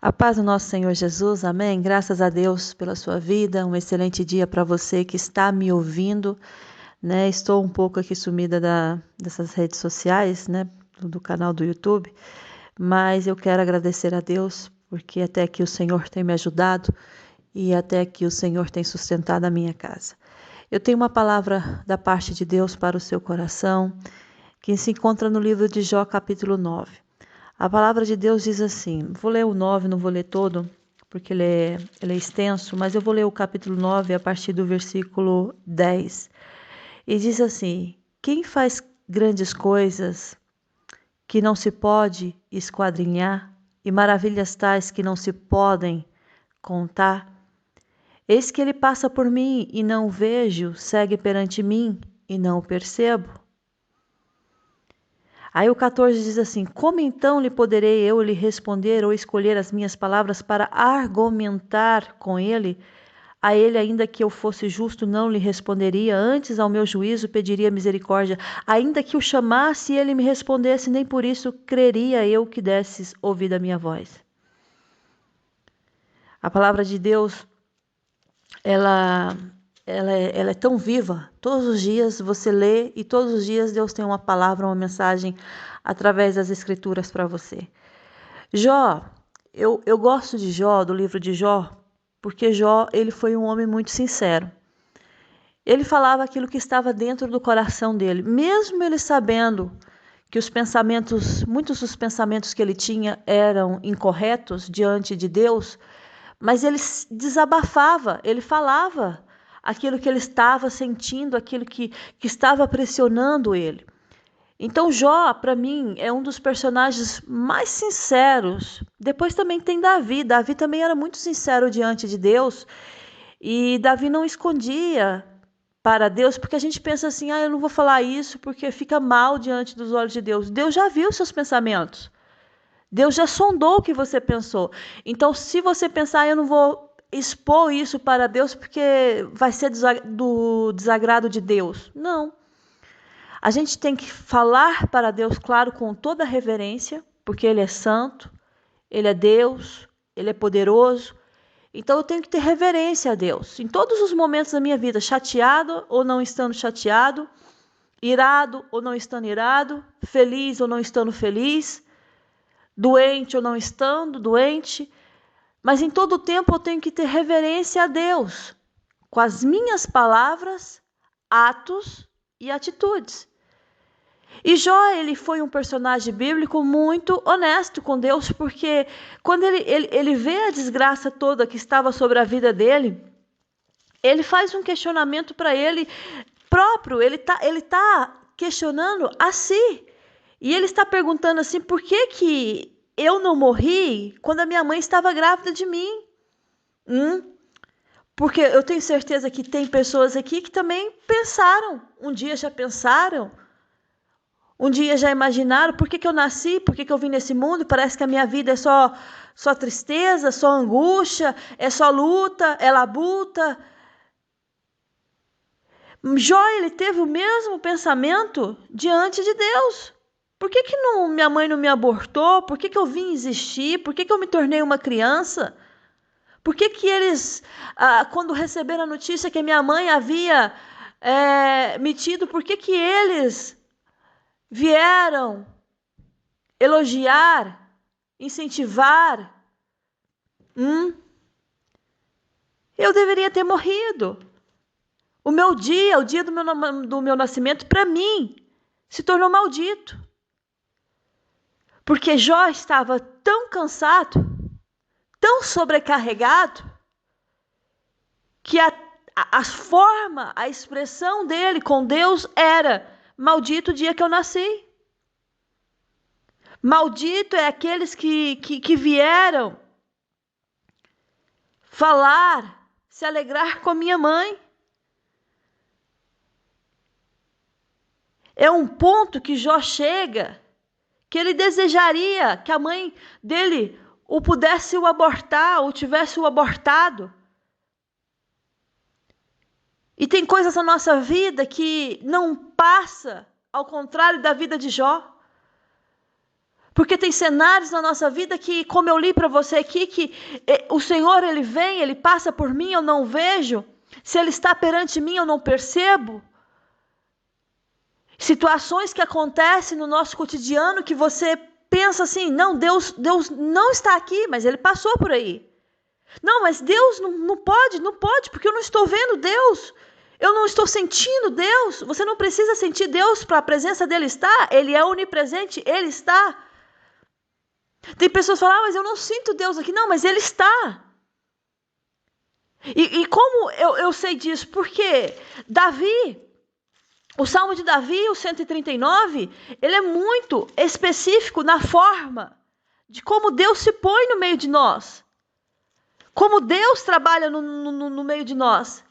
A paz do nosso Senhor Jesus, amém? Graças a Deus pela sua vida, um excelente dia para você que está me ouvindo, né? Estou um pouco aqui sumida dessas redes sociais, né? Do canal do YouTube, mas eu quero agradecer a Deus, porque até aqui o Senhor tem me ajudado e até aqui o Senhor tem sustentado a minha casa. Eu tenho uma palavra da parte de Deus para o seu coração, que se encontra no livro de Jó, capítulo 9. A palavra de Deus diz assim, vou ler o 9, não vou ler todo, porque ele é extenso, mas eu vou ler o capítulo 9 a partir do versículo 10. E diz assim, quem faz grandes coisas que não se pode esquadrinhar, e maravilhas tais que não se podem contar, eis que ele passa por mim e não o vejo, segue perante mim e não o percebo. Aí o 14 diz assim, como então lhe poderei eu lhe responder ou escolher as minhas palavras para argumentar com ele? A ele, ainda que eu fosse justo, não lhe responderia, antes ao meu juízo pediria misericórdia. Ainda que o chamasse e ele me respondesse, nem por isso creria eu que desses ouvido a minha voz. A palavra de Deus, ela é tão viva. Todos os dias você lê e todos os dias Deus tem uma palavra, uma mensagem através das escrituras para você. Jó, eu gosto de Jó, do livro de Jó, porque Jó ele foi um homem muito sincero. Ele falava aquilo que estava dentro do coração dele, mesmo ele sabendo que muitos dos pensamentos que ele tinha eram incorretos diante de Deus, mas ele desabafava, ele falava aquilo que ele estava sentindo, aquilo que estava pressionando ele. Então Jó, para mim, é um dos personagens mais sinceros. Depois também tem Davi. Davi também era muito sincero diante de Deus. E Davi não escondia para Deus, porque a gente pensa assim, eu não vou falar isso porque fica mal diante dos olhos de Deus. Deus já viu seus pensamentos. Deus já sondou o que você pensou. Então, se você pensar, eu não vou expor isso para Deus porque vai ser do desagrado de Deus. Não. A gente tem que falar para Deus, claro, com toda a reverência, porque Ele é santo, Ele é Deus, Ele é poderoso. Então eu tenho que ter reverência a Deus. Em todos os momentos da minha vida, chateado ou não estando chateado, irado ou não estando irado, feliz ou não estando feliz, doente ou não estando doente. Mas em todo o tempo eu tenho que ter reverência a Deus, com as minhas palavras, atos e atitudes. E Jó, ele foi um personagem bíblico muito honesto com Deus, porque quando ele vê a desgraça toda que estava sobre a vida dele, ele faz um questionamento para ele próprio, ele tá questionando a si. E ele está perguntando assim, por que eu não morri quando a minha mãe estava grávida de mim? Porque eu tenho certeza que tem pessoas aqui que também pensaram, um dia já pensaram, um dia já imaginaram por que eu nasci, por que eu vim nesse mundo, parece que a minha vida é só tristeza, só angústia, é só luta, é labuta. Jó, ele teve o mesmo pensamento diante de Deus. Por que minha mãe não me abortou? Por que eu vim existir? Por que eu me tornei uma criança? Por que eles, quando receberam a notícia que minha mãe havia me tido, por que eles vieram elogiar, incentivar? Eu deveria ter morrido. O dia do meu nascimento, para mim, se tornou maldito. Porque Jó estava tão cansado, tão sobrecarregado, que a forma, a expressão dele com Deus era: maldito o dia que eu nasci. Maldito é aqueles que vieram falar, se alegrar com minha mãe. É um ponto que Jó chega, que ele desejaria que a mãe dele o pudesse o abortar, ou tivesse o abortado. E tem coisas na nossa vida que não passa, ao contrário da vida de Jó. Porque tem cenários na nossa vida que, como eu li para você aqui, que o Senhor, Ele vem, Ele passa por mim, eu não vejo. Se Ele está perante mim, eu não percebo. Situações que acontecem no nosso cotidiano que você pensa assim, não, Deus não está aqui, mas Ele passou por aí. Não, mas Deus não pode, porque eu não estou vendo Deus. Eu não estou sentindo Deus. Você não precisa sentir Deus para a presença dele estar. Ele é onipresente, Ele está. Tem pessoas que falam, mas eu não sinto Deus aqui. Não, mas Ele está. E como eu sei disso? Porque Davi, o Salmo de Davi, o 139, ele é muito específico na forma de como Deus se põe no meio de nós. Como Deus trabalha no meio de nós.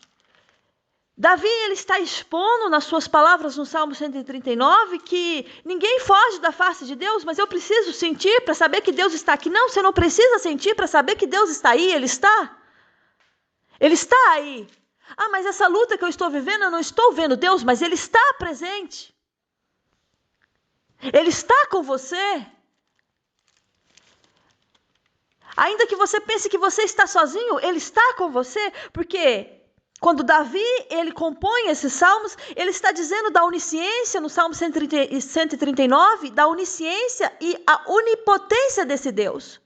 Davi, ele está expondo nas suas palavras no Salmo 139 que ninguém foge da face de Deus, mas eu preciso sentir para saber que Deus está aqui. Não, você não precisa sentir para saber que Deus está aí, Ele está. Ele está aí. Ah, mas essa luta que eu estou vivendo, eu não estou vendo Deus, mas Ele está presente. Ele está com você. Ainda que você pense que você está sozinho, Ele está com você, porque quando Davi, ele compõe esses salmos, ele está dizendo da onisciência, no Salmo 139, da onisciência e a onipotência desse Deus.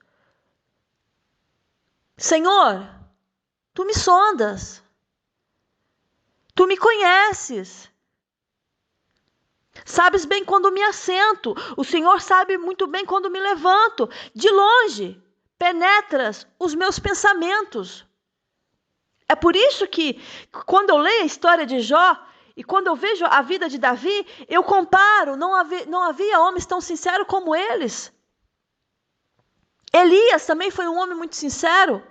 Senhor, Tu me sondas, Tu me conheces, sabes bem quando me assento, o Senhor sabe muito bem quando me levanto, de longe penetras os meus pensamentos. É por isso que, quando eu leio a história de Jó, e quando eu vejo a vida de Davi, eu comparo, não havia homens tão sinceros como eles. Elias também foi um homem muito sincero.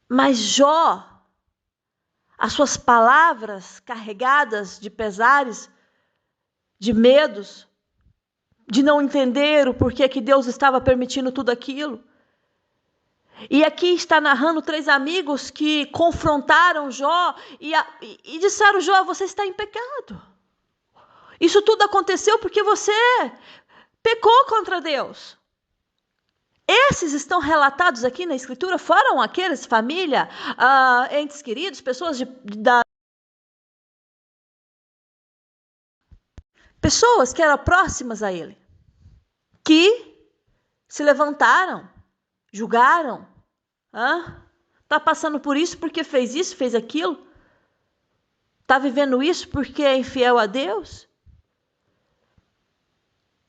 Mas Jó, as suas palavras carregadas de pesares, de medos, de não entender o porquê que Deus estava permitindo tudo aquilo. E aqui está narrando 3 amigos que confrontaram Jó e disseram, Jó, você está em pecado. Isso tudo aconteceu porque você pecou contra Deus. Esses estão relatados aqui na Escritura, foram aqueles, família, entes queridos, pessoas que eram próximas a ele, que se levantaram, julgaram. Está passando por isso porque fez isso, fez aquilo? Está vivendo isso porque é infiel a Deus?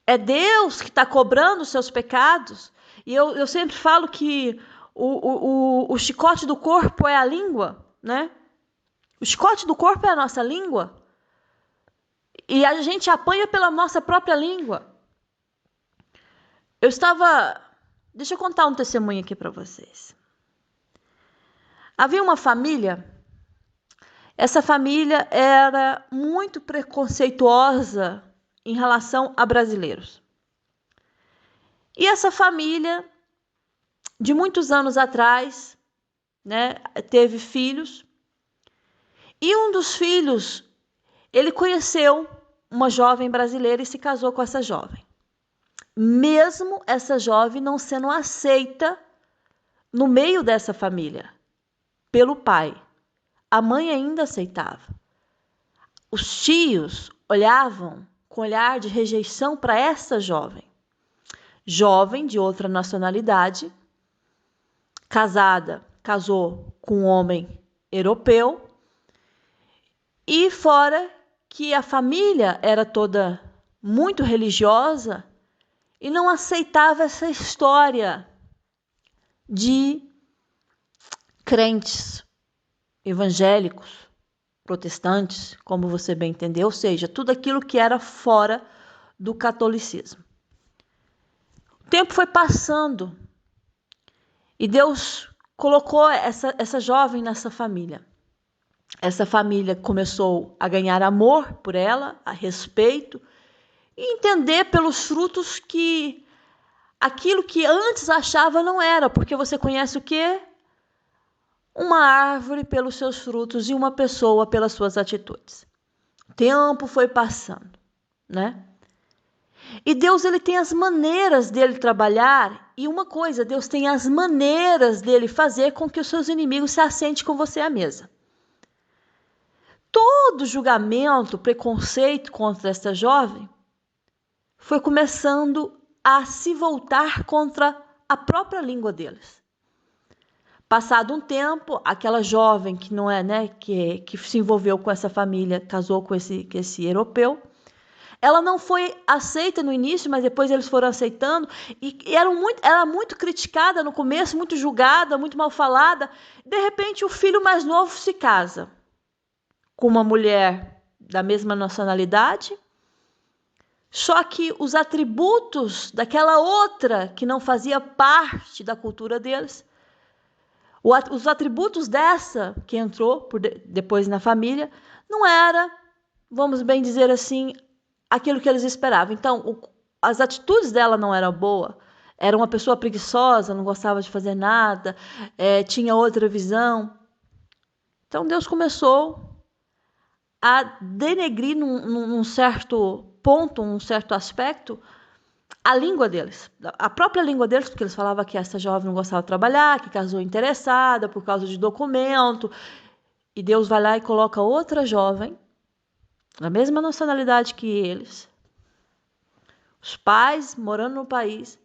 É Deus que está cobrando os seus pecados? E eu sempre falo que o chicote do corpo é a língua, né? O chicote do corpo é a nossa língua. E a gente apanha pela nossa própria língua. Deixa eu contar um testemunho aqui para vocês. Havia uma família, essa família era muito preconceituosa em relação a brasileiros. E essa família, de muitos anos atrás, né, teve filhos. E um dos filhos, ele conheceu uma jovem brasileira e se casou com essa jovem. Mesmo essa jovem não sendo aceita no meio dessa família, pelo pai. A mãe ainda aceitava. Os tios olhavam com olhar de rejeição para essa jovem. Jovem de outra nacionalidade, casou com um homem europeu, e fora que a família era toda muito religiosa e não aceitava essa história de crentes evangélicos, protestantes, como você bem entendeu, ou seja, tudo aquilo que era fora do catolicismo. O tempo foi passando e Deus colocou essa jovem nessa família. Essa família começou a ganhar amor por ela, a respeito, e entender pelos frutos que aquilo que antes achava não era, porque você conhece o quê? Uma árvore pelos seus frutos e uma pessoa pelas suas atitudes. O tempo foi passando, né? E Deus, ele tem as maneiras dele trabalhar. E uma coisa, Deus tem as maneiras dele fazer com que os seus inimigos se assentem com você à mesa. Todo julgamento, preconceito contra esta jovem foi começando a se voltar contra a própria língua deles. Passado um tempo, aquela jovem que não é, né, que se envolveu com essa família, casou com esse europeu, ela não foi aceita no início, mas depois eles foram aceitando, e era muito criticada no começo, muito julgada, muito mal falada. De repente, o filho mais novo se casa com uma mulher da mesma nacionalidade, só que os atributos daquela outra que não fazia parte da cultura deles, os atributos dessa que entrou depois na família, não era, vamos bem dizer assim, aquilo que eles esperavam. Então, as atitudes dela não eram boas. Era uma pessoa preguiçosa, não gostava de fazer nada, tinha outra visão. Então, Deus começou a denegrir num certo ponto, um certo aspecto, a língua deles, a própria língua deles, porque eles falavam que essa jovem não gostava de trabalhar, que casou interessada por causa de documento, e Deus vai lá e coloca outra jovem, da mesma nacionalidade que eles, os pais morando no país,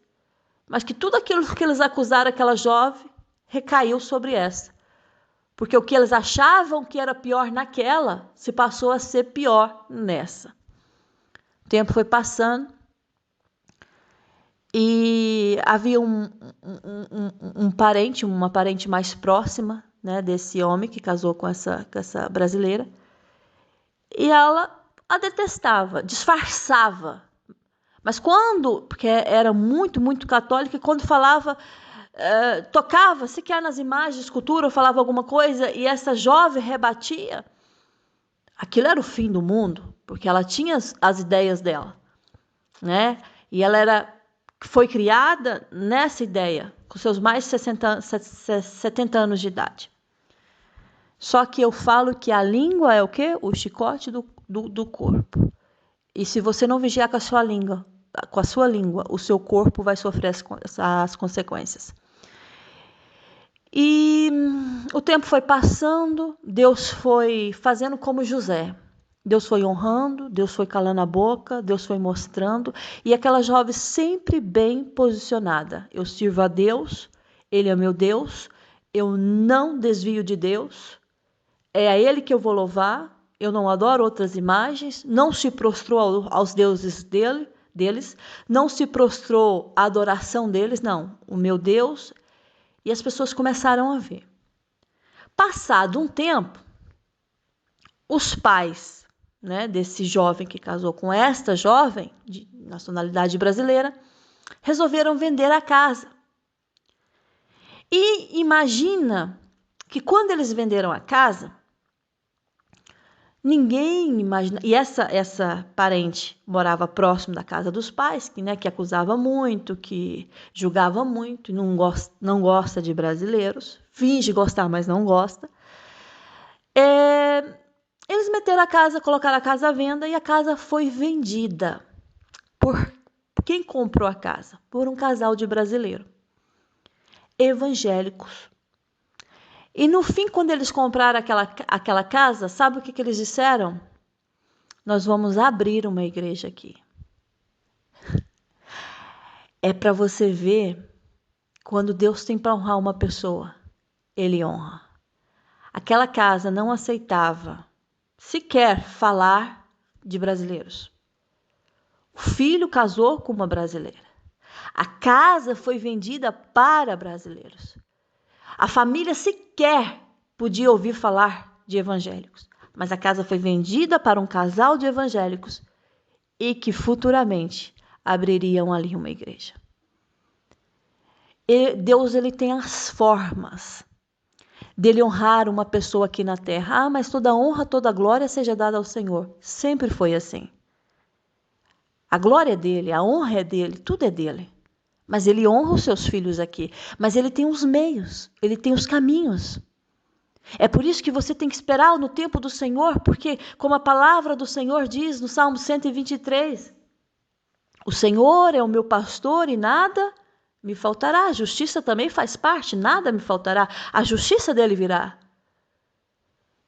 mas que tudo aquilo que eles acusaram aquela jovem recaiu sobre essa, porque o que eles achavam que era pior naquela, se passou a ser pior nessa. O tempo foi passando, e havia uma parente mais próxima, né, desse homem que casou com essa brasileira. E ela a detestava, disfarçava. Mas porque era muito, muito católica, e quando falava, tocava, sequer nas imagens de escultura, ou falava alguma coisa, e essa jovem rebatia, aquilo era o fim do mundo, porque ela tinha as ideias dela, né? E ela foi criada nessa ideia, com seus mais de 70 anos de idade. Só que eu falo que a língua é o quê? O chicote do corpo. E se você não vigiar com a sua língua, o seu corpo vai sofrer as consequências. E o tempo foi passando, Deus foi fazendo como José. Deus foi honrando, Deus foi calando a boca, Deus foi mostrando, e aquela jovem sempre bem posicionada. Eu sirvo a Deus, Ele é meu Deus, eu não desvio de Deus, é a Ele que eu vou louvar, eu não adoro outras imagens, não se prostrou aos deuses deles, não se prostrou à adoração deles, não, o meu Deus, e as pessoas começaram a ver. Passado um tempo, os pais, né, desse jovem que casou com esta jovem, de nacionalidade brasileira, resolveram vender a casa. E imagina que quando eles venderam a casa, ninguém imagina. E essa parente morava próximo da casa dos pais, que acusava muito, que julgava muito, não gosta de brasileiros, finge gostar, mas não gosta. Eles meteram a casa, colocaram a casa à venda, e a casa foi vendida. Por quem comprou a casa? Por um casal de brasileiros, evangélicos. E no fim, quando eles compraram aquela casa, sabe o que eles disseram? Nós vamos abrir uma igreja aqui. É para você ver, quando Deus tem para honrar uma pessoa, Ele honra. Aquela casa não aceitava sequer falar de brasileiros. O filho casou com uma brasileira. A casa foi vendida para brasileiros. A família sequer podia ouvir falar de evangélicos. Mas a casa foi vendida para um casal de evangélicos e que futuramente abririam ali uma igreja. E Deus, ele tem as formas dele honrar uma pessoa aqui na terra. Ah, mas toda honra, toda glória seja dada ao Senhor. Sempre foi assim. A glória é dele, a honra é dele, tudo é dele. Mas ele honra os seus filhos aqui. Mas ele tem os meios, ele tem os caminhos. É por isso que você tem que esperar no tempo do Senhor, porque, como a palavra do Senhor diz no Salmo 123, O Senhor é o meu pastor e nada me faltará. A justiça também faz parte, nada me faltará. A justiça dele virá.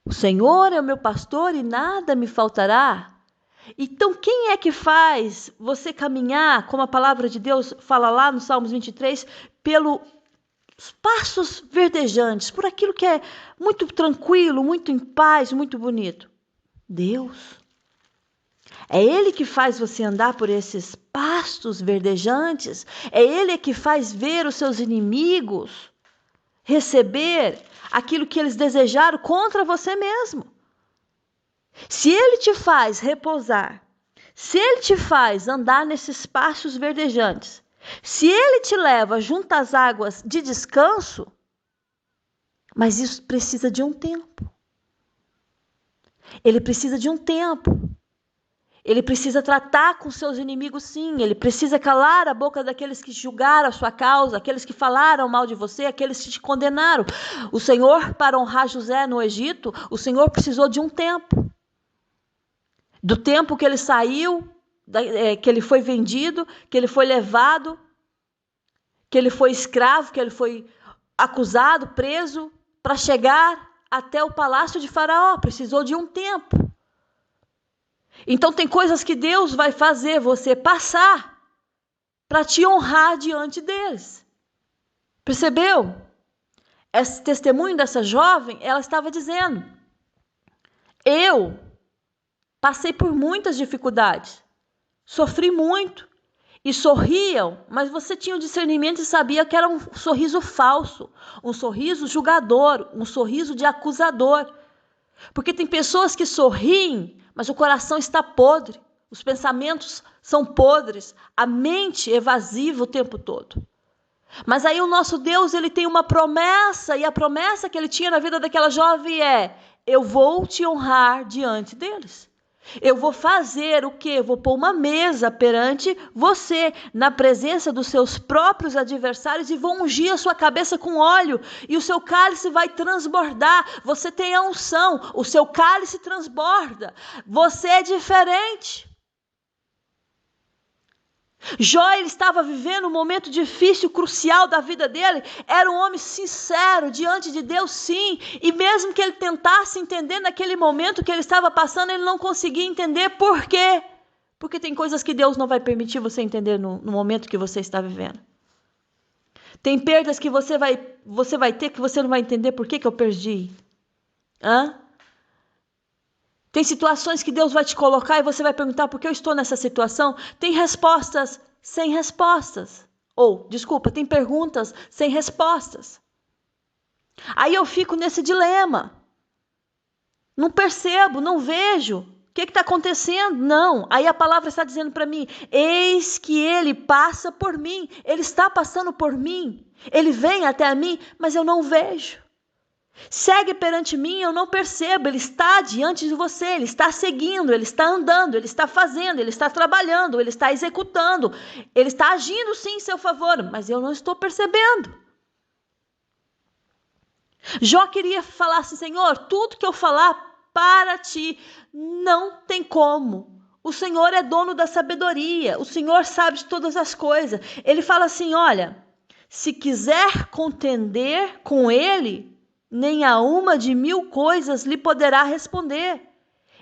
O Senhor é o meu pastor e nada me faltará. Então, quem é que faz você caminhar, como a palavra de Deus fala lá no Salmos 23, pelos passos verdejantes, por aquilo que é muito tranquilo, muito em paz, muito bonito? Deus. É Ele que faz você andar por esses pastos verdejantes. É Ele que faz ver os seus inimigos receber aquilo que eles desejaram contra você mesmo. Se Ele te faz repousar, se Ele te faz andar nesses pastos verdejantes, se Ele te leva junto às águas de descanso, mas isso precisa de um tempo. Ele precisa de um tempo. Ele precisa tratar com seus inimigos, sim. Ele precisa calar a boca daqueles que julgaram a sua causa, aqueles que falaram mal de você, aqueles que te condenaram. O Senhor, para honrar José no Egito, o Senhor precisou de um tempo. Do tempo que ele saiu, que ele foi vendido, que ele foi levado, que ele foi escravo, que ele foi acusado, preso, para chegar até o palácio de Faraó. Precisou de um tempo. Então tem coisas que Deus vai fazer você passar para te honrar diante deles. Percebeu? Esse testemunho dessa jovem, ela estava dizendo: eu passei por muitas dificuldades, sofri muito, e sorriam, mas você tinha o discernimento e sabia que era um sorriso falso, um sorriso julgador, um sorriso de acusador. Porque tem pessoas que sorriem, mas o coração está podre, os pensamentos são podres, a mente evasiva o tempo todo. Mas aí o nosso Deus, ele tem uma promessa, e a promessa que ele tinha na vida daquela jovem é: eu vou te honrar diante deles. Eu vou fazer o quê? Eu vou pôr uma mesa perante você, na presença dos seus próprios adversários, e vou ungir a sua cabeça com óleo, e o seu cálice vai transbordar. Você tem a unção, o seu cálice transborda. Você é diferente. Jó, ele estava vivendo um momento difícil, crucial da vida dele. Era um homem sincero diante de Deus, sim. E mesmo que ele tentasse entender naquele momento que ele estava passando, ele não conseguia entender. Por quê? Porque tem coisas que Deus não vai permitir você entender no momento que você está vivendo. Tem perdas que você vai ter que você não vai entender por que eu perdi. Tem situações que Deus vai te colocar e você vai perguntar por que eu estou nessa situação. Tem respostas sem respostas. Tem perguntas sem respostas. Aí eu fico nesse dilema. Não percebo, não vejo. O que está acontecendo? Não. Aí a palavra está dizendo para mim: eis que ele passa por mim. Ele está passando por mim. Ele vem até mim, mas eu não vejo. Segue perante mim, eu não percebo. Ele está diante de você, ele está seguindo, ele está andando, ele está fazendo, ele está trabalhando, ele está executando, ele está agindo sim em seu favor, mas eu não estou percebendo. Jó queria falar assim: Senhor, tudo que eu falar para ti, não tem como. O Senhor é dono da sabedoria, o Senhor sabe de todas as coisas. Ele fala assim: olha, se quiser contender com ele, nem a uma de 1000 coisas lhe poderá responder.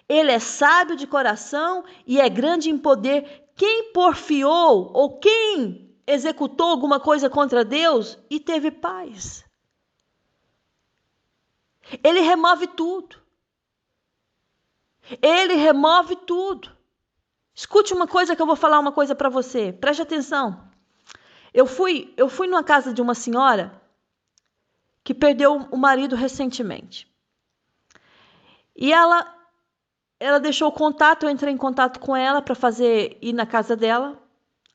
Ele é sábio de coração e é grande em poder. Quem porfiou ou quem executou alguma coisa contra Deus e teve paz? Ele remove tudo. Ele remove tudo. Escute uma coisa que eu vou falar uma coisa para você. Preste atenção. Eu fui numa casa de uma senhora que perdeu o marido recentemente. E ela deixou o contato, eu entrei em contato com ela para ir na casa dela,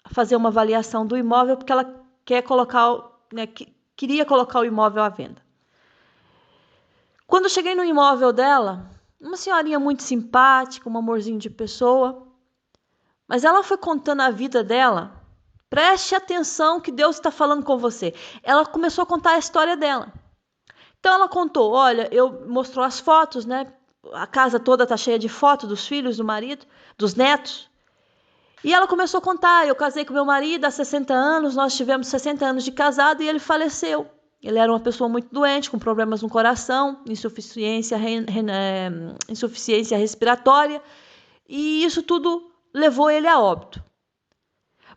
fazer uma avaliação do imóvel, porque ela queria colocar o imóvel à venda. Quando eu cheguei no imóvel dela, uma senhorinha muito simpática, um amorzinho de pessoa, mas ela foi contando a vida dela. Preste atenção que Deus está falando com você. Ela começou a contar a história dela. Então ela contou, olha, mostrou as fotos, né? A casa toda está cheia de fotos dos filhos, do marido, dos netos. E ela começou a contar, eu casei com meu marido há 60 anos, nós tivemos 60 anos de casado e ele faleceu. Ele era uma pessoa muito doente, com problemas no coração, insuficiência respiratória, e isso tudo levou ele a óbito.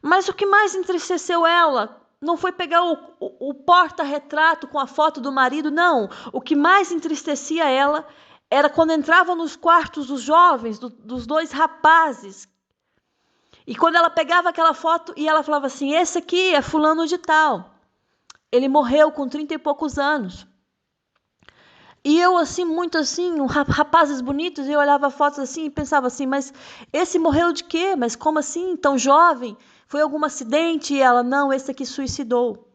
Mas o que mais entristeceu ela não foi pegar o porta-retrato com a foto do marido, não. O que mais entristecia ela era quando entrava nos quartos dos jovens, dos dois rapazes. E quando ela pegava aquela foto e ela falava assim, esse aqui é fulano de tal. Ele morreu com 30 e poucos anos. E eu, assim, muito assim, rapazes bonitos, eu olhava fotos assim e pensava assim, mas esse morreu de quê? Mas como assim, tão jovem? Foi algum acidente? E ela, não, esse aqui suicidou.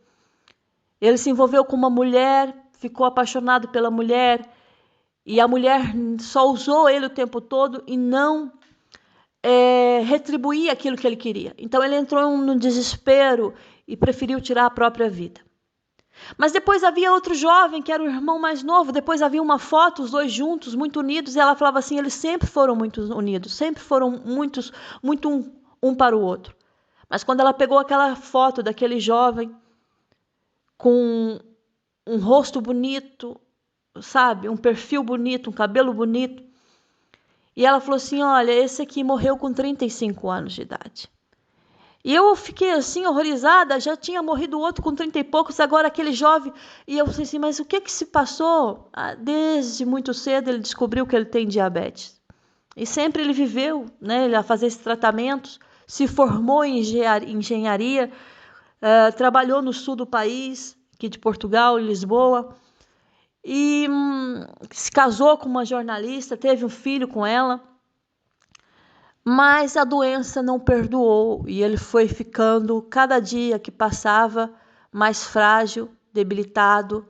Ele se envolveu com uma mulher, ficou apaixonado pela mulher, e a mulher só usou ele o tempo todo e não retribuía aquilo que ele queria. Então ele entrou num desespero e preferiu tirar a própria vida. Mas depois havia outro jovem, que era o irmão mais novo, depois havia uma foto, os dois juntos, muito unidos, e ela falava assim, eles sempre foram muito unidos, sempre foram muito um para o outro. Mas quando ela pegou aquela foto daquele jovem com um rosto bonito, sabe, um perfil bonito, um cabelo bonito, e ela falou assim, olha, esse aqui morreu com 35 anos de idade. E eu fiquei assim, horrorizada, já tinha morrido o outro com 30 e poucos, agora aquele jovem. E eu falei assim, mas o que se passou? Desde muito cedo ele descobriu que ele tem diabetes. E sempre ele viveu, né, a fazer esses tratamentos, se formou em engenharia, trabalhou no sul do país, aqui de Portugal, em Lisboa, e se casou com uma jornalista, teve um filho com ela. Mas a doença não perdoou e ele foi ficando, cada dia que passava, mais frágil, debilitado.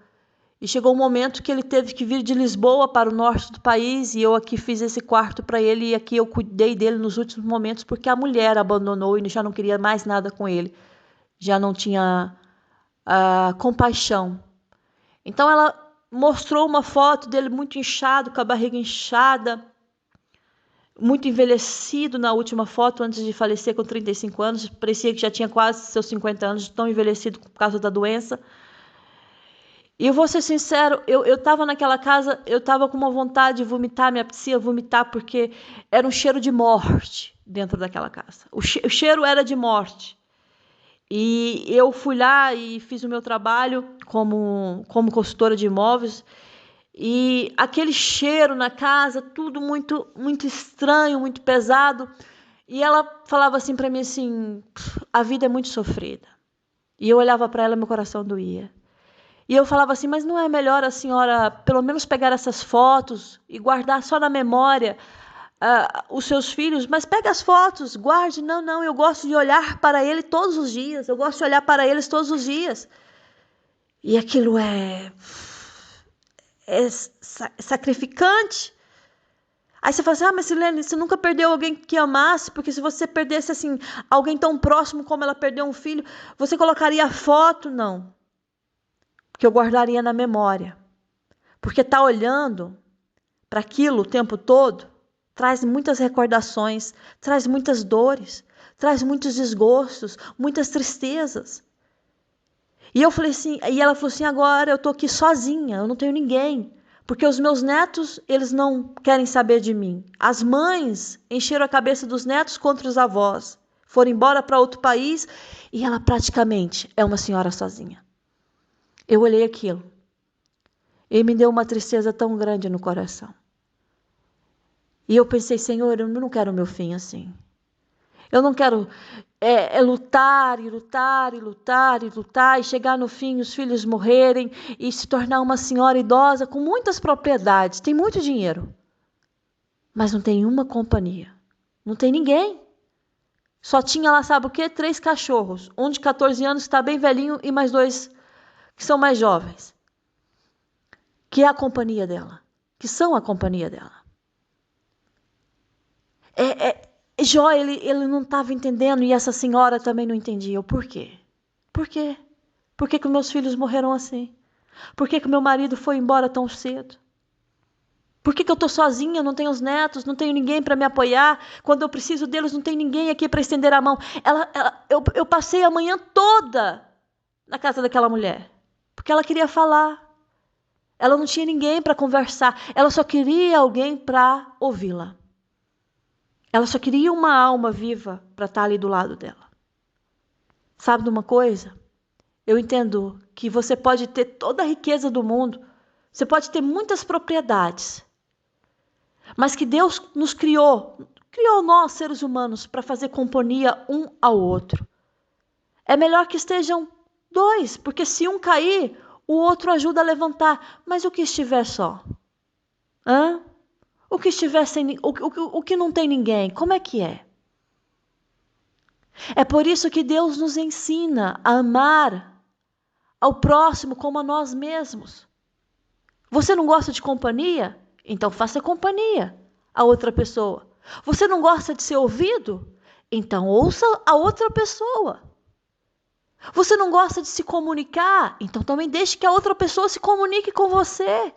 E chegou um momento que ele teve que vir de Lisboa para o norte do país e eu aqui fiz esse quarto para ele e aqui eu cuidei dele nos últimos momentos porque a mulher abandonou e já não queria mais nada com ele. Já não tinha compaixão. Então ela mostrou uma foto dele muito inchado, com a barriga inchada, muito envelhecido na última foto, antes de falecer com 35 anos. Parecia que já tinha quase seus 50 anos, tão envelhecido por causa da doença. E eu vou ser sincero, eu estava naquela casa, eu estava com uma vontade de vomitar, me apetecia vomitar, porque era um cheiro de morte dentro daquela casa. O cheiro era de morte. E eu fui lá e fiz o meu trabalho como consultora de imóveis, e aquele cheiro na casa, tudo muito, muito estranho, muito pesado. E ela falava assim para mim assim, a vida é muito sofrida. E eu olhava para ela e meu coração doía. E eu falava assim, mas não é melhor a senhora pelo menos pegar essas fotos e guardar só na memória os seus filhos? Mas pega as fotos, guarde. Não, não, eu gosto de olhar para ele todos os dias. Eu gosto de olhar para eles todos os dias. E aquilo é sacrificante. Aí você fala assim, mas Silene, você nunca perdeu alguém que amasse, porque se você perdesse assim alguém tão próximo como ela perdeu um filho, você colocaria a foto? Não. Porque eu guardaria na memória. Porque tá olhando para aquilo o tempo todo traz muitas recordações, traz muitas dores, traz muitos desgostos, muitas tristezas. E eu falei assim, e ela falou assim, agora eu tô aqui sozinha, eu não tenho ninguém, porque os meus netos, eles não querem saber de mim. As mães encheram a cabeça dos netos contra os avós, foram embora para outro país e ela praticamente é uma senhora sozinha. Eu olhei aquilo e me deu uma tristeza tão grande no coração. E eu pensei, Senhor, eu não quero o meu fim assim. Eu não quero lutar e lutar e lutar e lutar e chegar no fim, os filhos morrerem e se tornar uma senhora idosa com muitas propriedades, tem muito dinheiro, mas não tem uma companhia, não tem ninguém. Só tinha lá, sabe o quê? 3 cachorros, um de 14 anos que está bem velhinho e mais 2 que são mais jovens, que é a companhia dela, que são a companhia dela. Jó, ele não estava entendendo e essa senhora também não entendia. O porquê? Por quê? Por que meus filhos morreram assim? Por que meu marido foi embora tão cedo? Por que eu estou sozinha, não tenho os netos, não tenho ninguém para me apoiar? Quando eu preciso deles, não tem ninguém aqui para estender a mão. Eu passei a manhã toda na casa daquela mulher, porque ela queria falar. Ela não tinha ninguém para conversar, ela só queria alguém para ouvi-la. Ela só queria uma alma viva para estar ali do lado dela. Sabe de uma coisa? Eu entendo que você pode ter toda a riqueza do mundo, você pode ter muitas propriedades, mas que Deus nos criou nós, seres humanos, para fazer companhia um ao outro. É melhor que estejam dois, porque se um cair, o outro ajuda a levantar. Mas o que estiver só? Hã? O que estiver sem... O que não tem ninguém, como é que é? É por isso que Deus nos ensina a amar ao próximo como a nós mesmos. Você não gosta de companhia? Então faça companhia a outra pessoa. Você não gosta de ser ouvido? Então ouça a outra pessoa. Você não gosta de se comunicar? Então também deixe que a outra pessoa se comunique com você.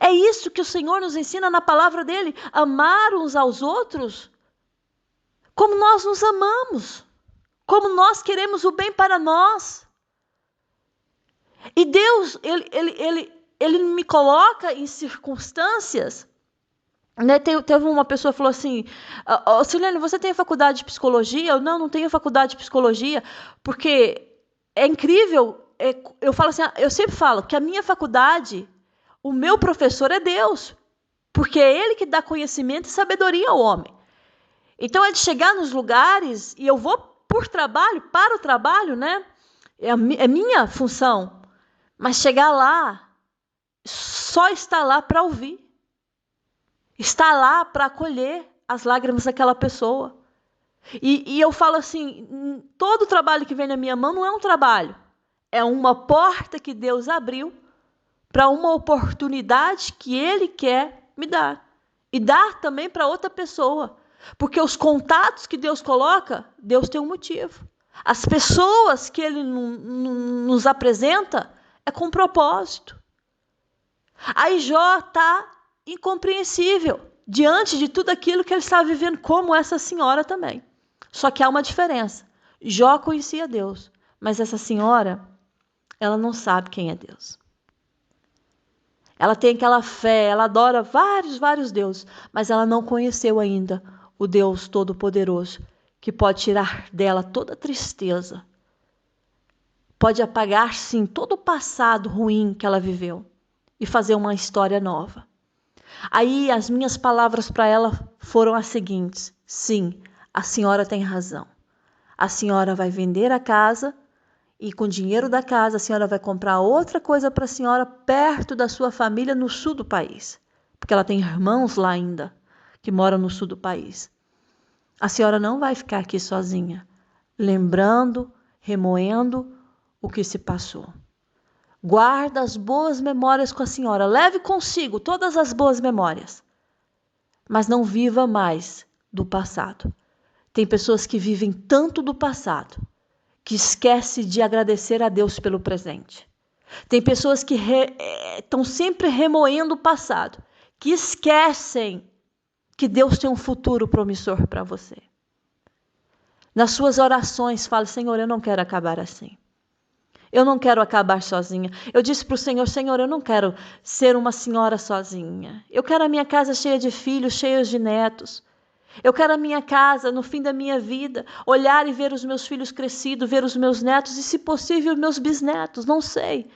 É isso que o Senhor nos ensina na palavra dele, amar uns aos outros como nós nos amamos, como nós queremos o bem para nós. E Deus, ele me coloca em circunstâncias, né? Teve uma pessoa que falou assim, Silene, você tem faculdade de psicologia? Eu não tenho faculdade de psicologia, porque é incrível, eu falo assim, eu sempre falo que a minha faculdade, o meu professor é Deus, porque é Ele que dá conhecimento e sabedoria ao homem. Então é de chegar nos lugares, e eu vou por trabalho, para o trabalho, né? É minha função, mas chegar lá, só estar lá para ouvir. Está lá para acolher as lágrimas daquela pessoa. E eu falo assim, todo trabalho que vem na minha mão não é um trabalho. É uma porta que Deus abriu para uma oportunidade que Ele quer me dar. E dar também para outra pessoa. Porque os contatos que Deus coloca, Deus tem um motivo. As pessoas que Ele nos apresenta é com propósito. Aí Jó está incompreensível diante de tudo aquilo que ele estava vivendo, como essa senhora também. Só que há uma diferença. Jó conhecia Deus, mas essa senhora, ela não sabe quem é Deus. Ela tem aquela fé, ela adora vários deuses, mas ela não conheceu ainda o Deus Todo-Poderoso, que pode tirar dela toda a tristeza, pode apagar, sim, todo o passado ruim que ela viveu e fazer uma história nova. Aí as minhas palavras para ela foram as seguintes: sim, a senhora tem razão. A senhora vai vender a casa e com o dinheiro da casa a senhora vai comprar outra coisa para a senhora perto da sua família no sul do país. Porque ela tem irmãos lá ainda que moram no sul do país. A senhora não vai ficar aqui sozinha, lembrando, remoendo o que se passou. Guarda as boas memórias com a senhora. Leve consigo todas as boas memórias. Mas não viva mais do passado. Tem pessoas que vivem tanto do passado que esquecem de agradecer a Deus pelo presente. Tem pessoas que estão sempre remoendo o passado, que esquecem que Deus tem um futuro promissor para você. Nas suas orações, fale: Senhor, eu não quero acabar assim. Eu não quero acabar sozinha. Eu disse para o Senhor: Senhor, eu não quero ser uma senhora sozinha. Eu quero a minha casa cheia de filhos, cheios de netos. Eu quero a minha casa, no fim da minha vida, olhar e ver os meus filhos crescidos, ver os meus netos e, se possível, meus bisnetos, não sei.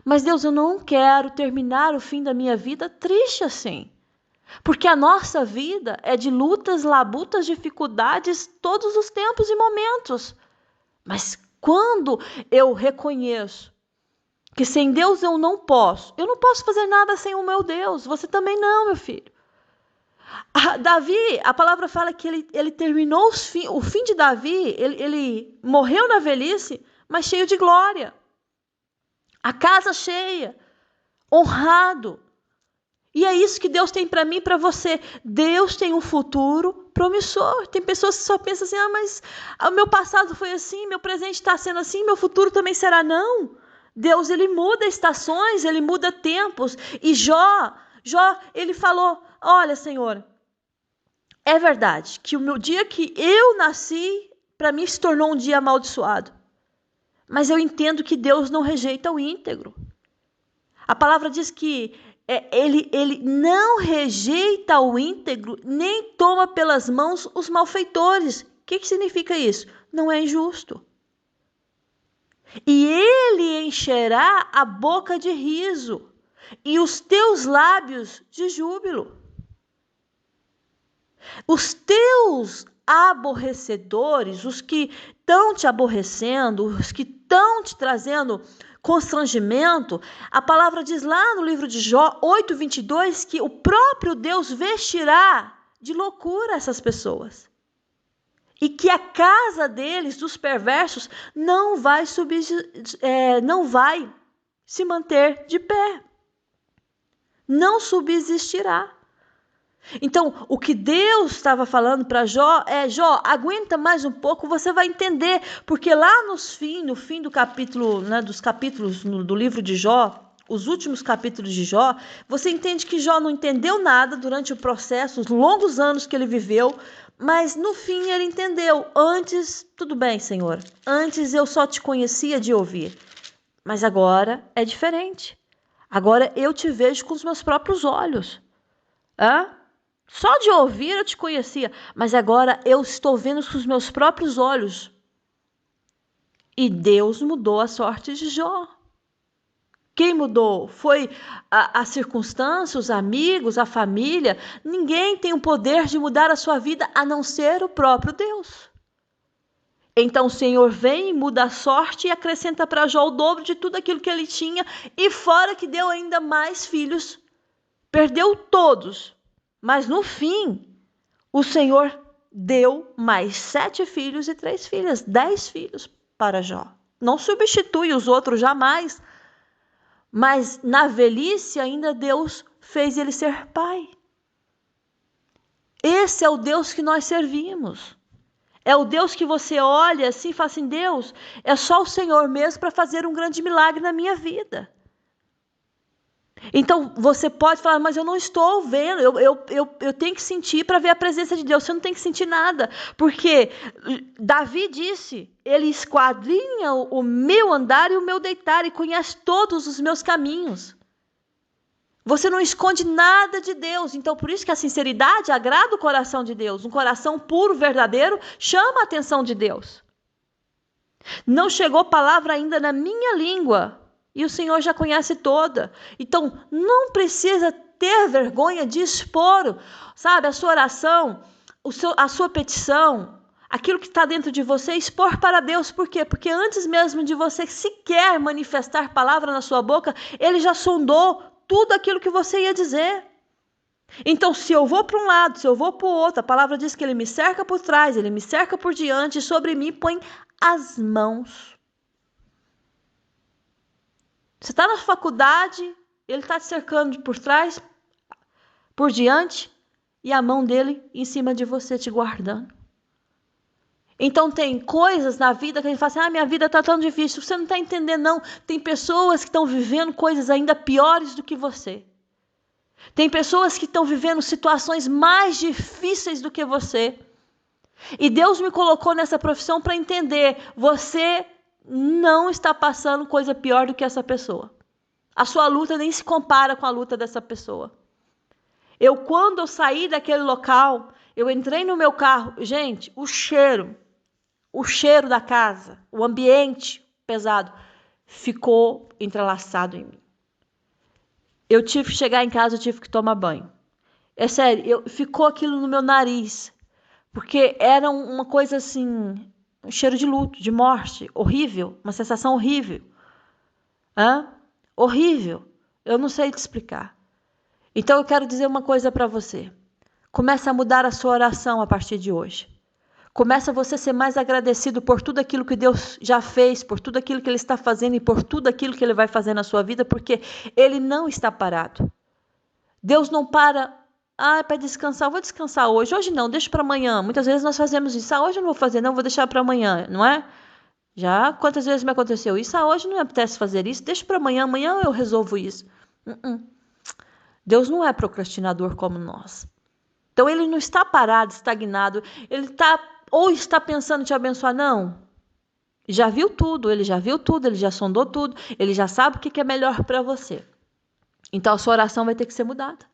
Mas, Deus, eu não quero terminar o fim da minha vida triste assim. Porque a nossa vida é de lutas, labutas, dificuldades, todos os tempos e momentos. Mas quando eu reconheço que sem Deus eu não posso fazer nada sem o meu Deus. Você também não, meu filho. Davi, a palavra fala que ele terminou o fim de Davi, ele morreu na velhice, mas cheio de glória. A casa cheia, honrado. E é isso que Deus tem para mim e para você. Deus tem um futuro promissor. Tem pessoas que só pensam assim: mas o meu passado foi assim, meu presente está sendo assim, meu futuro também será. Não. Deus, ele muda estações, ele muda tempos. E Jó Jó, ele falou, olha, Senhor, é verdade que o meu dia que eu nasci, para mim se tornou um dia amaldiçoado. Mas eu entendo que Deus não rejeita o íntegro. A palavra diz que ele não rejeita o íntegro, nem toma pelas mãos os malfeitores. O que significa isso? Não é injusto. E ele encherá a boca de riso e os teus lábios de júbilo. Os teus aborrecedores, os que estão te aborrecendo, os que estão te trazendo constrangimento, a palavra diz lá no livro de Jó 8:22 que o próprio Deus vestirá de loucura essas pessoas. E que a casa deles, dos perversos, não vai se manter de pé. Não subsistirá. Então, o que Deus estava falando para Jó é, Jó, aguenta mais um pouco, você vai entender, porque lá no fim do capítulo, né, dos capítulos do livro de Jó, os últimos capítulos de Jó, você entende que Jó não entendeu nada durante o processo, os longos anos que ele viveu, mas no fim ele entendeu. Antes, tudo bem, Senhor, antes eu só te conhecia de ouvir, mas agora é diferente. Agora eu te vejo com os meus próprios olhos. Só de ouvir eu te conhecia, mas agora eu estou vendo com os meus próprios olhos. E Deus mudou a sorte de Jó. Quem mudou? Foi a circunstância, os amigos, a família. Ninguém tem o poder de mudar a sua vida a não ser o próprio Deus. Então o Senhor vem, muda a sorte e acrescenta para Jó o dobro de tudo aquilo que ele tinha, e fora que deu ainda mais filhos. Perdeu todos. Mas no fim, o Senhor deu mais 7 filhos e 3 filhas, 10 filhos para Jó. Não substitui os outros jamais, mas na velhice ainda Deus fez ele ser pai. Esse é o Deus que nós servimos. É o Deus que você olha assim e fala assim, Deus, é só o Senhor mesmo para fazer um grande milagre na minha vida. Então, você pode falar, mas eu não estou vendo, eu tenho que sentir para ver a presença de Deus. Você não tem que sentir nada, porque Davi disse, ele esquadrinha o meu andar e o meu deitar e conhece todos os meus caminhos. Você não esconde nada de Deus, então por isso que a sinceridade agrada o coração de Deus. Um coração puro, verdadeiro, chama a atenção de Deus. Não chegou palavra ainda na minha língua, e o Senhor já conhece toda. Então, não precisa ter vergonha de expor, sabe, a sua oração, a sua petição, aquilo que está dentro de você, expor para Deus. Por quê? Porque antes mesmo de você sequer manifestar palavra na sua boca, Ele já sondou tudo aquilo que você ia dizer. Então, se eu vou para um lado, se eu vou para o outro, a palavra diz que Ele me cerca por trás, Ele me cerca por diante, e sobre mim põe as mãos. Você está na faculdade, ele está te cercando por trás, por diante, e a mão dele em cima de você te guardando. Então tem coisas na vida que a gente fala assim, minha vida está tão difícil. Você não está entendendo, não. Tem pessoas que estão vivendo coisas ainda piores do que você. Tem pessoas que estão vivendo situações mais difíceis do que você. E Deus me colocou nessa profissão para entender, você não está passando coisa pior do que essa pessoa. A sua luta nem se compara com a luta dessa pessoa. Quando eu saí daquele local, eu entrei no meu carro, gente, o cheiro da casa, o ambiente pesado, ficou entrelaçado em mim. Eu tive que chegar em casa, eu tive que tomar banho. É sério, ficou aquilo no meu nariz, porque era uma coisa assim, um cheiro de luto, de morte, horrível, uma sensação horrível. Horrível, eu não sei te explicar. Então eu quero dizer uma coisa para você. Começa a mudar a sua oração a partir de hoje. Começa você a ser mais agradecido por tudo aquilo que Deus já fez, por tudo aquilo que Ele está fazendo e por tudo aquilo que Ele vai fazer na sua vida, porque Ele não está parado. Deus não para, para descansar, eu vou descansar hoje. Hoje não, deixa para amanhã. Muitas vezes nós fazemos isso, hoje eu não vou fazer, não, vou deixar para amanhã, não é? Já quantas vezes me aconteceu isso? Hoje não me apetece fazer isso, deixa para amanhã, amanhã eu resolvo isso. Deus não é procrastinador como nós. Então ele não está parado, estagnado, ele está pensando em te abençoar, não. Já viu tudo, ele já sondou tudo, ele já sabe o que é melhor para você. Então a sua oração vai ter que ser mudada.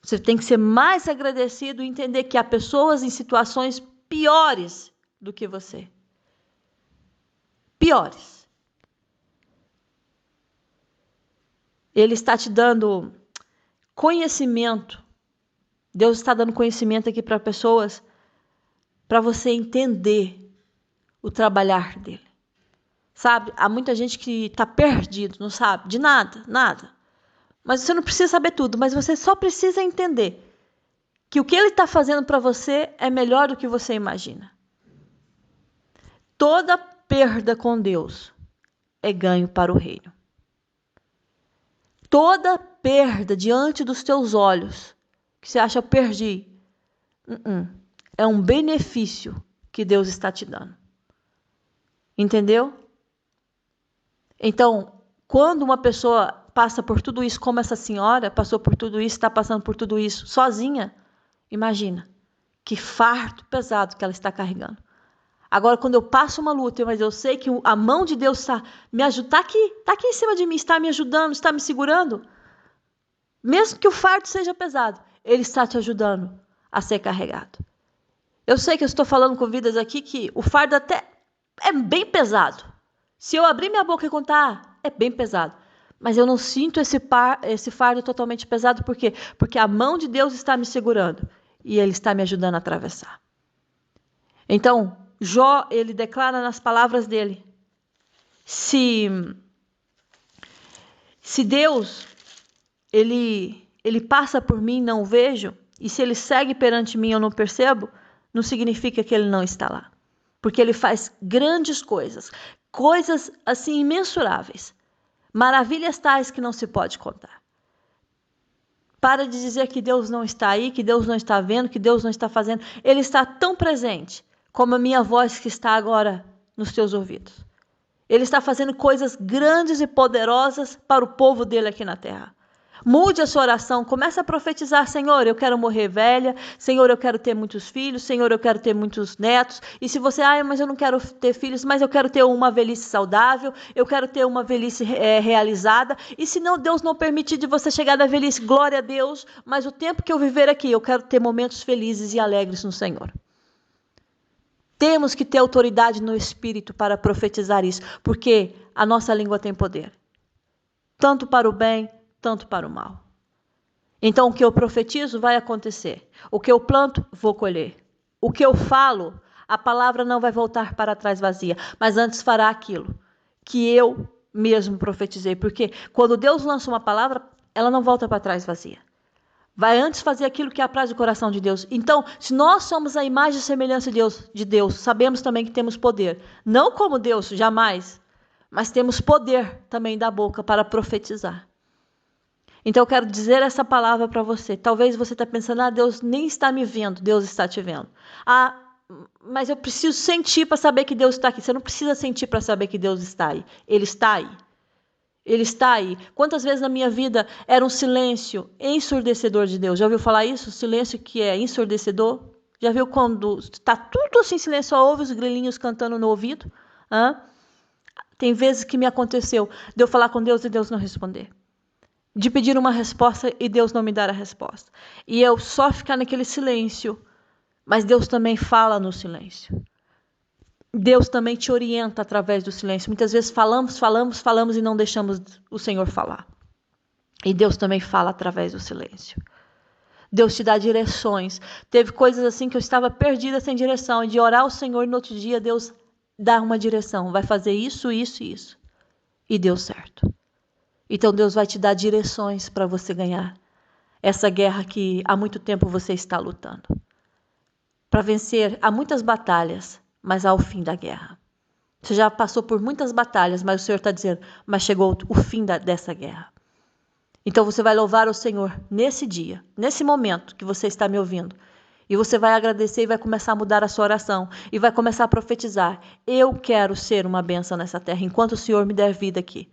Você tem que ser mais agradecido e entender que há pessoas em situações piores do que você. Piores. Ele está te dando conhecimento. Deus está dando conhecimento aqui para pessoas, para você entender o trabalhar dele. Sabe? Há muita gente que está perdido, não sabe de nada, nada. Mas você não precisa saber tudo, mas você só precisa entender que o que ele está fazendo para você é melhor do que você imagina. Toda perda com Deus é ganho para o reino. Toda perda diante dos teus olhos, que você acha, eu perdi, é um benefício que Deus está te dando. Entendeu? Então, quando uma pessoa passa por tudo isso, como essa senhora passou por tudo isso, está passando por tudo isso sozinha, imagina que fardo pesado que ela está carregando. Agora, quando eu passo uma luta, mas eu sei que a mão de Deus está me ajudando, está aqui em cima de mim, está me ajudando, está me segurando, mesmo que o fardo seja pesado, Ele está te ajudando a ser carregado. Eu sei que eu estou falando com vidas aqui que o fardo até é bem pesado. Se eu abrir minha boca e contar, é bem pesado. Mas eu não sinto esse fardo totalmente pesado. Por quê? Porque a mão de Deus está me segurando e Ele está me ajudando a atravessar. Então, Jó, ele declara nas palavras dele, se Deus, ele passa por mim, não o vejo, e se ele segue perante mim, eu não percebo, não significa que ele não está lá. Porque ele faz grandes coisas assim imensuráveis, maravilhas tais que não se pode contar. Para de dizer que Deus não está aí, que Deus não está vendo, que Deus não está fazendo. Ele está tão presente como a minha voz que está agora nos teus ouvidos. Ele está fazendo coisas grandes e poderosas para o povo dele aqui na terra. Mude a sua oração, comece a profetizar: Senhor, eu quero morrer velha, Senhor, eu quero ter muitos filhos, Senhor, eu quero ter muitos netos. E se você, mas eu não quero ter filhos, mas eu quero ter uma velhice saudável, eu quero ter uma velhice realizada. E se não, Deus não permitir de você chegar na velhice, glória a Deus, mas o tempo que eu viver aqui, eu quero ter momentos felizes e alegres no Senhor. Temos que ter autoridade no Espírito para profetizar isso, porque a nossa língua tem poder, tanto para o bem, tanto para o mal. Então, o que eu profetizo vai acontecer. O que eu planto, vou colher. O que eu falo, a palavra não vai voltar para trás vazia, mas antes fará aquilo que eu mesmo profetizei. Porque quando Deus lança uma palavra, ela não volta para trás vazia. Vai antes fazer aquilo que apraz o coração de Deus. Então, se nós somos a imagem e semelhança de Deus, sabemos também que temos poder. Não como Deus, jamais. Mas temos poder também da boca para profetizar. Então, eu quero dizer essa palavra para você. Talvez você está pensando, Deus nem está me vendo, Deus está te vendo. Mas eu preciso sentir para saber que Deus está aqui. Você não precisa sentir para saber que Deus está aí. Ele está aí. Ele está aí. Quantas vezes na minha vida era um silêncio ensurdecedor de Deus? Já ouviu falar isso? Silêncio que é ensurdecedor? Já viu quando está tudo assim, silêncio, só ouve os grilinhos cantando no ouvido? Tem vezes que me aconteceu de eu falar com Deus e Deus não responder. De pedir uma resposta e Deus não me dar a resposta. E eu só ficar naquele silêncio. Mas Deus também fala no silêncio. Deus também te orienta através do silêncio. Muitas vezes falamos e não deixamos o Senhor falar. E Deus também fala através do silêncio. Deus te dá direções. Teve coisas assim que eu estava perdida sem direção. E de orar ao Senhor e no outro dia Deus dá uma direção. Vai fazer isso, isso e isso. E deu certo. Então Deus vai te dar direções para você ganhar essa guerra que há muito tempo você está lutando. Para vencer, há muitas batalhas, mas há o fim da guerra. Você já passou por muitas batalhas, mas o Senhor está dizendo, mas chegou o fim dessa guerra. Então você vai louvar o Senhor nesse dia, nesse momento que você está me ouvindo. E você vai agradecer e vai começar a mudar a sua oração. E vai começar a profetizar. Eu quero ser uma bênção nessa terra, enquanto o Senhor me der vida aqui.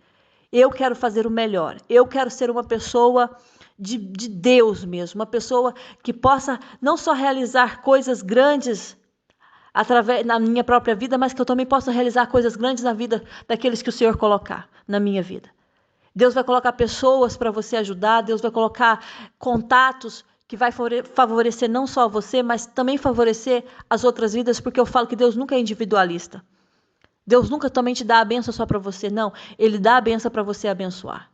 Eu quero fazer o melhor. Eu quero ser uma pessoa de Deus mesmo, uma pessoa que possa não só realizar coisas grandes na minha própria vida, mas que eu também possa realizar coisas grandes na vida daqueles que o Senhor colocar na minha vida. Deus vai colocar pessoas para você ajudar, Deus vai colocar contatos que vai favorecer não só você, mas também favorecer as outras vidas, porque eu falo que Deus nunca é individualista. Deus nunca também te dá a bênção só para você, não. Ele dá a bênção para você abençoar.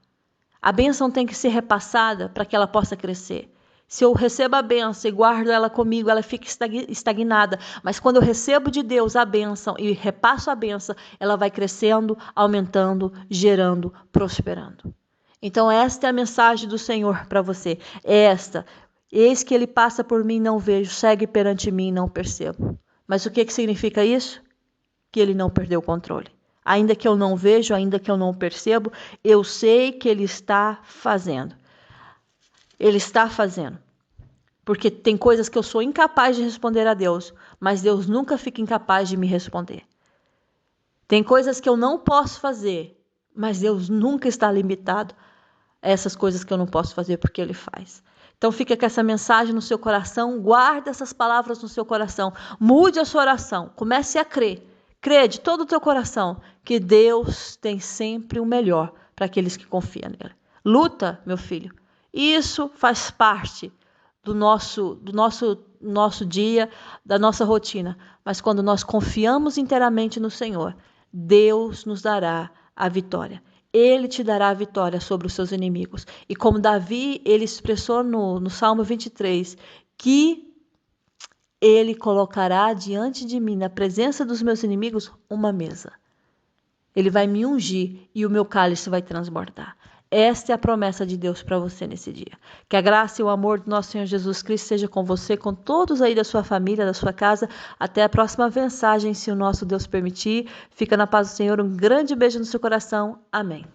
A bênção tem que ser repassada para que ela possa crescer. Se eu recebo a bênção e guardo ela comigo, ela fica estagnada. Mas quando eu recebo de Deus a bênção e repasso a bênção, ela vai crescendo, aumentando, gerando, prosperando. Então esta é a mensagem do Senhor para você. Eis que ele passa por mim, não vejo, segue perante mim, não percebo. Mas o que significa isso? Que ele não perdeu o controle. Ainda que eu não vejo, ainda que eu não percebo, eu sei que ele está fazendo. Ele está fazendo. Porque tem coisas que eu sou incapaz de responder a Deus, mas Deus nunca fica incapaz de me responder. Tem coisas que eu não posso fazer, mas Deus nunca está limitado a essas coisas que eu não posso fazer, porque Ele faz. Então fica com essa mensagem no seu coração, guarda essas palavras no seu coração, mude a sua oração, comece a crer. Crê de todo o teu coração que Deus tem sempre o melhor para aqueles que confiam nele. Luta, meu filho. Isso faz parte do nosso dia, da nossa rotina. Mas quando nós confiamos inteiramente no Senhor, Deus nos dará a vitória. Ele te dará a vitória sobre os seus inimigos. E como Davi, ele expressou no Salmo 23, que ele colocará diante de mim, na presença dos meus inimigos, uma mesa. Ele vai me ungir e o meu cálice vai transbordar. Esta é a promessa de Deus para você nesse dia. Que a graça e o amor do nosso Senhor Jesus Cristo seja com você, com todos aí da sua família, da sua casa. Até a próxima mensagem, se o nosso Deus permitir. Fica na paz do Senhor. Um grande beijo no seu coração. Amém.